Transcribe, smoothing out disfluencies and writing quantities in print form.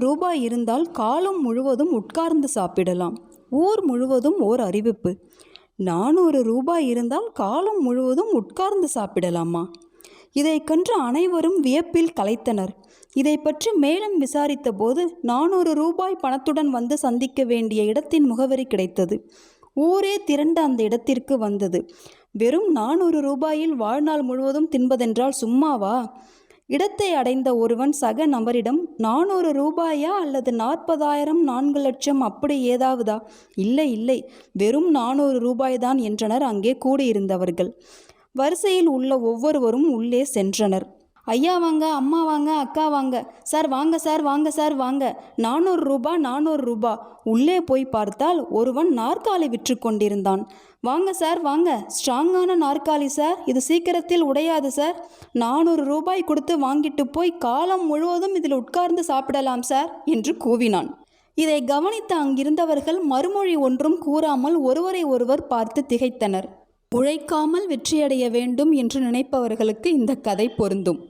ரூபாய் இருந்தால் காலம் முழுவதும் உட்கார்ந்து சாப்பிடலாம். ஊர் முழுவதும் ஓர் அறிவிப்பு. 400 ரூபாய் இருந்தால் காலம் முழுவதும் உட்கார்ந்து சாப்பிடலாமா? இதை கண்டு அனைவரும் வியப்பில் கலைத்தனர். இதை பற்றி மேலும் விசாரித்த போது 400 ரூபாய் பணத்துடன் வந்து சந்திக்க வேண்டிய இடத்தின் முகவரி கிடைத்தது. ஊரே திரண்டு அந்த இடத்திற்கு வந்தது. வெறும் 400 ரூபாயில் வாழ்நாள் முழுவதும் தின்பதென்றால் சும்மாவா? இடத்தை அடைந்த ஒருவன் சக நபரிடம் 400 ரூபாயா அல்லது 40,000 4 லட்சம் அப்படி ஏதாவதா? இல்லை இல்லை, வெறும் 400 ரூபாய்தான் என்றனர் அங்கே கூடியிருந்தவர்கள். வரிசையில் உள்ள ஒவ்வொருவரும் உள்ளே சென்றனர். ஐயா வாங்க, அம்மா வாங்க, அக்கா வாங்க, சார் வாங்க சார், வாங்க சார் வாங்க, 400 ரூபா 400 ரூபா. உள்ளே போய் பார்த்தால் ஒருவன் நாற்காலி விற்று கொண்டிருந்தான். வாங்க சார் வாங்க, ஸ்ட்ராங்கான நாற்காலி சார், இது சீக்கிரத்தில் உடையாது சார். 400 ரூபாய் கொடுத்து வாங்கிட்டு போய் காலம் முழுவதும் இதில் உட்கார்ந்து சாப்பிடலாம் சார் என்று கூவினான். இதை கவனித்த அங்கிருந்தவர்கள் மறுமொழி ஒன்றும் கூறாமல் ஒருவரை ஒருவர் பார்த்து திகைத்தனர். உழைக்காமல் வெற்றியடைய வேண்டும் என்று நினைப்பவர்களுக்கு இந்த கதை பொருந்தும்.